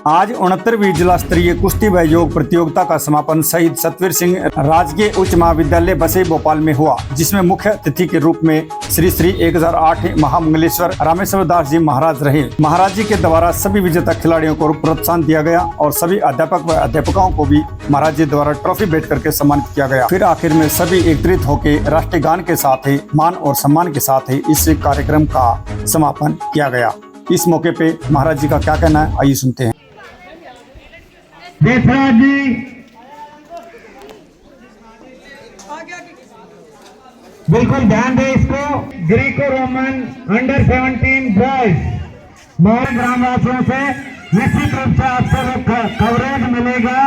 आज 69वीं जिला स्तरीय कुश्ती व योग प्रतियोगिता का समापन शहीद सतवीर सिंह राजकीय उच्च महाविद्यालय बसई भोपाल में हुआ, जिसमें मुख्य अतिथि के रूप में श्री 1008 महामंगलेश्वर रामेश्वर दास जी महाराज रहे। महाराज जी के द्वारा सभी विजेता खिलाड़ियों को प्रोत्साहन दिया गया और सभी अध्यापक व अध्यापकों को भी महाराज जी द्वारा ट्रॉफी भेंट करके सम्मानित किया गया। फिर आखिर में सभी एकत्रित होकर राष्ट्रीय गान के साथ ही मान और सम्मान के साथ ही इस कार्यक्रम का समापन किया गया। इस मौके पे महाराज जी का क्या कहना है, आइए सुनते हैं। देशराज जी बिल्कुल ध्यान दें इसको। ग्रीको रोमन अंडर 17 बॉयज बहुत ग्रामवासियों से निश्चित रूप से आपको कवरेज मिलेगा,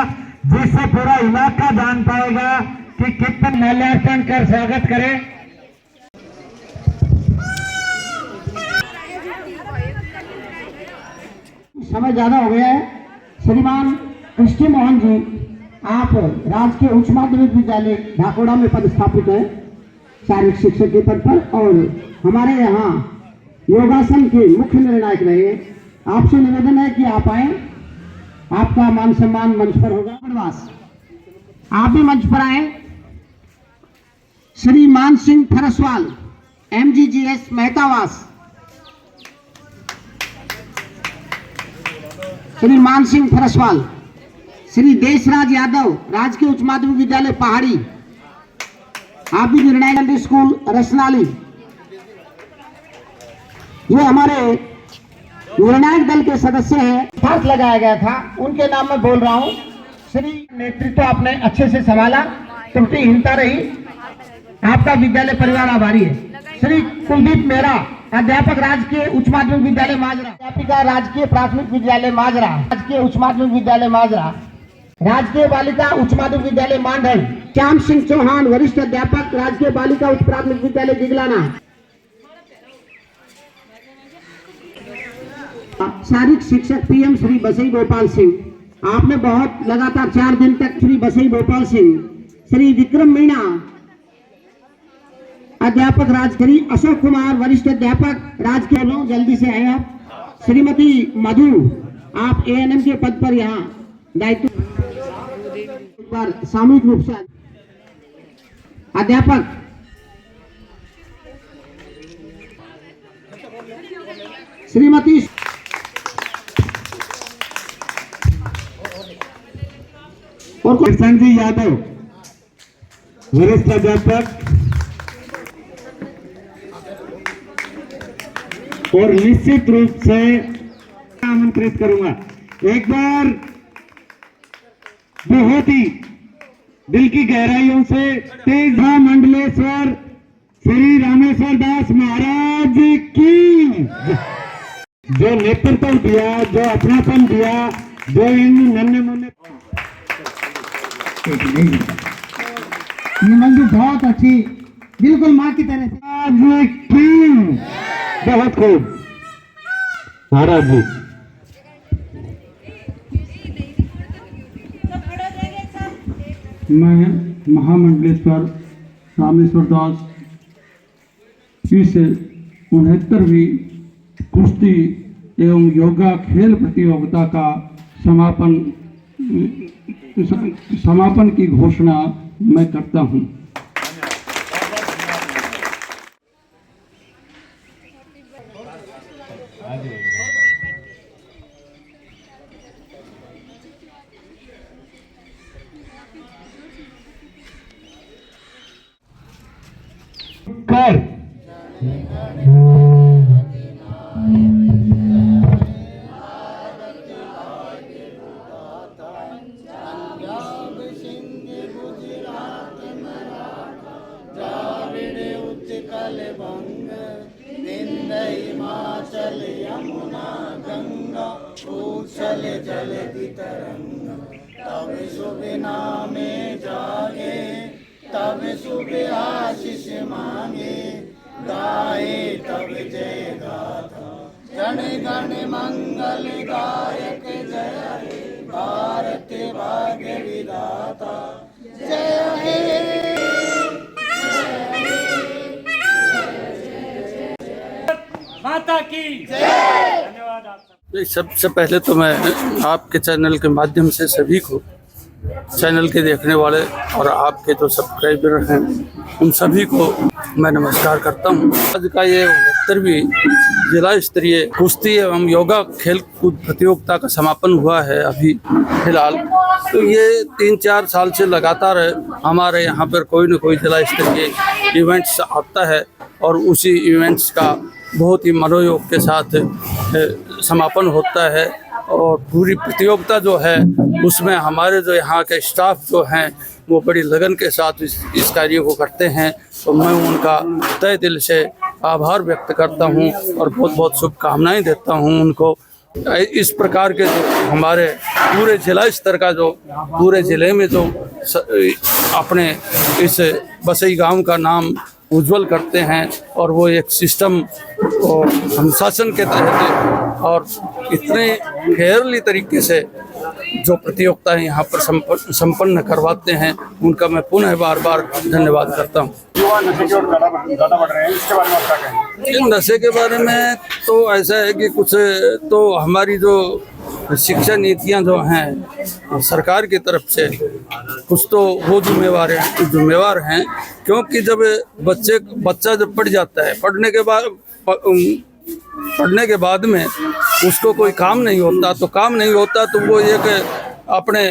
जिससे पूरा इलाका जान पाएगा कि कितना माल्यार्पण कर स्वागत करें। समय ज्यादा हो गया है। श्रीमान कृष्ण मोहन जी, आप राजकीय उच्च माध्यमिक विद्यालय ढाकोड़ा में पदस्थापित हैं शारीरिक शिक्षक के पद पर, और हमारे यहाँ योगासन के मुख्य निर्णायक रहे। आपसे निवेदन है कि आप आए, आपका मान सम्मान मंच पर होगा। प्रवास आप भी मंच पर आए। श्री मान सिंह फरसवाल, MGGS मेहतावास। श्री मान सिंह फरसवाल। श्री देशराज यादव, राजकीय उच्च माध्यमिक विद्यालय पहाड़ी, आप भी निर्णायक स्कूल रसनाली। ये हमारे निर्णायक दल के सदस्य हैं। हाथ लगाया गया था, उनके नाम में बोल रहा हूं। श्री नेतृत्व आपने अच्छे से संभाला, त्रुटिहीनता रही, आपका विद्यालय परिवार आभारी है। श्री कुलदीप मेहरा, अध्यापक राजकीय उच्च माध्यमिक विद्यालय माजरा, अध्यापिका राजकीय प्राथमिक विद्यालय माजरा, राजकीय उच्च माध्यमिक विद्यालय माजरा, राजकीय बालिका उच्च माध्यमिक विद्यालय मांडल। श्याम सिंह चौहान, वरिष्ठ अध्यापक राजकीय बालिका उच्च प्राथमिक विद्यालय गिगलाना। शारीरिक शिक्षक PM श्री बसई गोपाल सिंह, आपने बहुत लगातार 4 दिन तक श्री बसई गोपाल सिंह। श्री विक्रम मीणा, अध्यापक राजश्री अशोक कुमार, वरिष्ठ अध्यापक राजकीय। जल्दी से आए आप। श्रीमती मधु, आप ANM के पद पर यहाँ दायित्व पर सामूहिक रूप से अध्यापक। श्रीमती और संजय यादव, वरिष्ठ अध्यापक। और निश्चित रूप से आमंत्रित करूंगा, एक बार बहुत ही दिल की गहराइयों से तेज मंडलेश्वर श्री रामेश्वर दास महाराज की, जो नेतृत्व दिया, जो अपनापन दिया, जो इन नन्हे मुन्ने। ये मंजू बहुत अच्छी, बिल्कुल माँ की तरह से। बहुत खूब महाराज जी। मैं महामंडलेश्वर रामेश्वर दास इस 69वीं कुश्ती एवं योगा खेल प्रतियोगिता का समापन की घोषणा मैं करता हूं। कर हिमाचल यमुना गंगा उछल जलधि तरंग, तब शुभ नामे जागे, तब शुभ आशीष मांगे, गाए तब जय गाथा, जन गण मंगल गायक जय हे, भारत भाग्य विधाता जय हे। माता की जय। धन्यवाद आप सब। सबसे पहले तो मैं आपके चैनल के माध्यम से सभी को, चैनल के देखने वाले और आपके जो सब्सक्राइबर हैं उन सभी को मैं नमस्कार करता हूं। आज का ये 69वीं जिला स्तरीय कुश्ती एवं योगा खेल कूद प्रतियोगिता का समापन हुआ है अभी फिलहाल। तो ये 3-4 साल से लगातार हमारे यहाँ पर कोई न कोई जिला स्तरीय इवेंट्स आता है और उसी इवेंट्स का बहुत ही मनोयोग के साथ समापन होता है। और पूरी प्रतियोगिता जो है उसमें हमारे जो यहाँ के स्टाफ जो हैं वो बड़ी लगन के साथ इस कार्य को करते हैं। तो मैं उनका तहे दिल से आभार व्यक्त करता हूँ और बहुत बहुत शुभकामनाएं देता हूँ उनको। इस प्रकार के जो हमारे पूरे जिला स्तर का जो पूरे ज़िले में जो अपने इस बसई गांव का नाम उज्जवल करते हैं और वो एक सिस्टम और अनुशासन के तहत और इतने फेयरली तरीके से जो प्रतियोगिताएं यहाँ पर संपन्न करवाते हैं उनका मैं पुनः बार बार धन्यवाद करता हूँ। युवा नशे की ओर ज़्यादा बढ़ रहे हैं, इसके बारे में आप क्या कहेंगे? नशे के बारे में तो ऐसा है कि कुछ तो हमारी जो शिक्षा नीतियां जो हैं सरकार की तरफ से कुछ तो वो जिम्मेवार हैं, क्योंकि जब बच्चा जब पढ़ जाता है, पढ़ने के बाद में उसको कोई काम नहीं होता तो वो एक अपने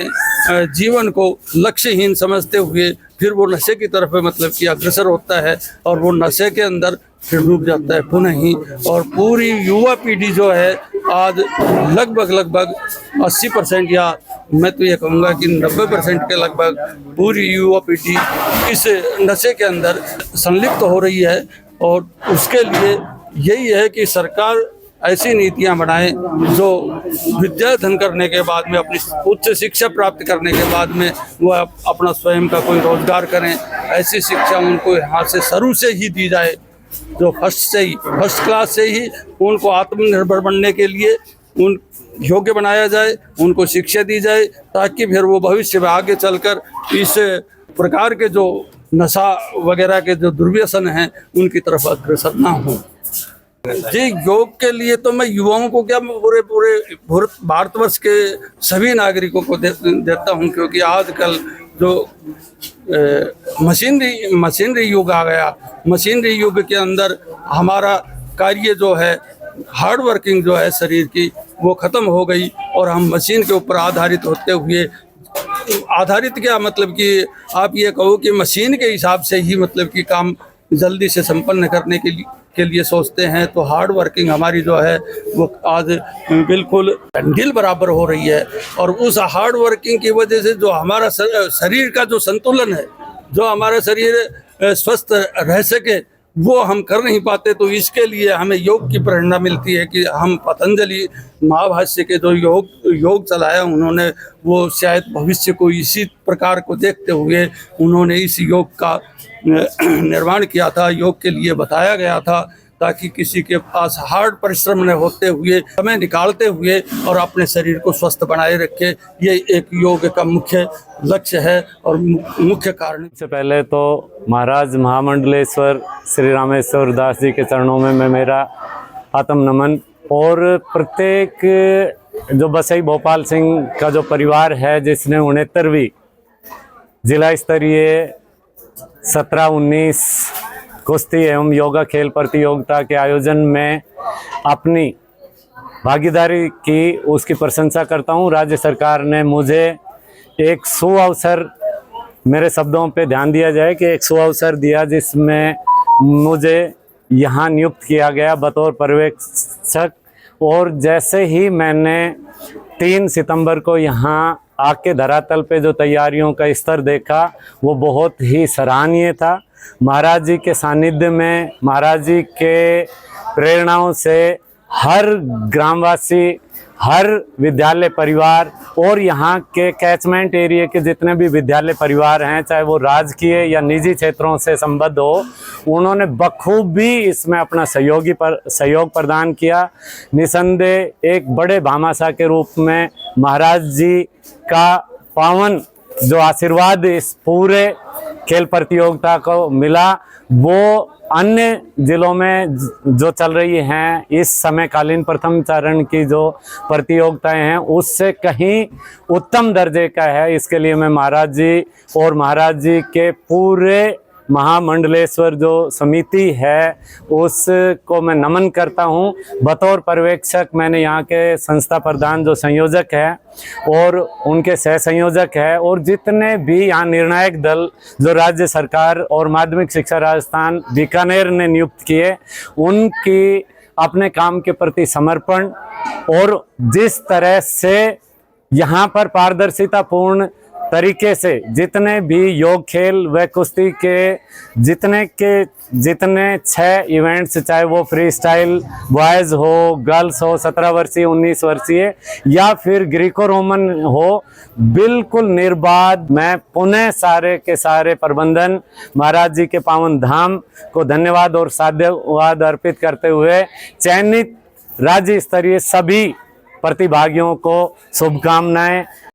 जीवन को लक्ष्यहीन समझते हुए फिर वो नशे की तरफ मतलब कि अग्रसर होता है और वो नशे के अंदर फिर डूब जाता है पुनः ही। और पूरी युवा पीढ़ी जो है आज लगभग 80% या मैं तो ये कहूँगा कि 90% के लगभग पूरी युवा पीढ़ी इस नशे के अंदर संलिप्त हो रही है। और उसके लिए यही है कि सरकार ऐसी नीतियां बनाए जो विद्याधन करने के बाद में अपनी उच्च शिक्षा प्राप्त करने के बाद में वो अपना स्वयं का कोई रोजगार करें। ऐसी शिक्षा उनको यहाँ से शुरू से ही दी जाए, जो फर्स्ट क्लास से ही उनको आत्मनिर्भर बनने के लिए उन योग्य बनाया जाए, उनको शिक्षा दी जाए, ताकि फिर वो भविष्य में आगे चलकर इस प्रकार के जो नशा वगैरह के जो दुर्व्यसन हैं उनकी तरफ अग्रसर ना हो। जी, योग के लिए तो मैं युवाओं को क्या पूरे भारतवर्ष के सभी नागरिकों को देता हूं, क्योंकि आजकल जो मशीनरी युग आ गया, मशीनरी युग के अंदर हमारा कार्य जो है हार्ड वर्किंग जो है शरीर की वो ख़त्म हो गई और हम मशीन के ऊपर आधारित होते हुए आधारित क्या मतलब कि आप ये कहो कि मशीन के हिसाब से ही मतलब कि काम जल्दी से संपन्न करने के लिए सोचते हैं। तो हार्ड वर्किंग हमारी जो है वो आज बिल्कुल ढील बराबर हो रही है। और उस हार्ड वर्किंग की वजह से जो हमारा शरीर का जो संतुलन है, जो हमारा शरीर स्वस्थ रह सके, वो हम कर नहीं पाते। तो इसके लिए हमें योग की प्रेरणा मिलती है कि हम पतंजलि महाभाष्य के जो योग चलाया उन्होंने, वो शायद भविष्य को इसी प्रकार को देखते हुए उन्होंने इस योग का निर्माण किया था, योग के लिए बताया गया था, ताकि किसी के पास हार्ड परिश्रम न होते हुए समय निकालते हुए और अपने शरीर को स्वस्थ बनाए रखे। ये एक योग का मुख्य लक्ष्य है और मुख्य कारण। सबसे पहले तो महाराज महामंडलेश्वर श्री रामेश्वर दास जी के चरणों में मैं मेरा आत्म नमन और प्रत्येक जो बसई भोपाल सिंह का जो परिवार है जिसने 69वीं जिला स्तरीय 17-19 कुश्ती एवं योगा खेल प्रतियोगिता के आयोजन में अपनी भागीदारी की, उसकी प्रशंसा करता हूं। राज्य सरकार ने मुझे एक सुअवसर, मेरे शब्दों पे ध्यान दिया जाए कि एक सुअवसर दिया जिसमें मुझे यहाँ नियुक्त किया गया बतौर पर्यवेक्षक। और जैसे ही मैंने 3 सितंबर को यहाँ आके धरातल पे जो तैयारियों का स्तर देखा वो बहुत ही सराहनीय था। महाराज जी के सानिध्य में, महाराज जी के प्रेरणाओं से हर ग्रामवासी, हर विद्यालय परिवार और यहाँ के कैचमेंट एरिया के जितने भी विद्यालय परिवार हैं, चाहे वो राजकीय या निजी क्षेत्रों से संबद्ध हो, उन्होंने बखूबी इसमें अपना सहयोग प्रदान किया। निसंदेह एक बड़े भामाशाह के रूप में महाराज जी का पावन जो आशीर्वाद इस पूरे खेल प्रतियोगिता को मिला, वो अन्य जिलों में जो चल रही हैं इस समयकालीन प्रथम चरण की जो प्रतियोगिताएं हैं उससे कहीं उत्तम दर्जे का है। इसके लिए मैं महाराज जी और महाराज जी के पूरे महामंडलेश्वर जो समिति है उसको मैं नमन करता हूं। बतौर पर्यवेक्षक मैंने यहाँ के संस्था प्रधान जो संयोजक है और उनके सह संयोजक है और जितने भी यहाँ निर्णायक दल जो राज्य सरकार और माध्यमिक शिक्षा राजस्थान बीकानेर ने नियुक्त किए उनकी अपने काम के प्रति समर्पण और जिस तरह से यहाँ पर पारदर्शितापूर्ण तरीके से जितने भी योग खेल व कुश्ती के जितने 6 इवेंट्स, चाहे वो फ्री स्टाइल बॉयज़ हो, गर्ल्स हो, 17 वर्षीय 19 वर्षीय या फिर ग्रीको रोमन हो, बिल्कुल निर्बाध। मैं पुनः सारे के सारे प्रबंधन महाराज जी के पावन धाम को धन्यवाद और साधुवाद अर्पित करते हुए चयनित राज्य स्तरीय सभी प्रतिभागियों को शुभकामनाएं।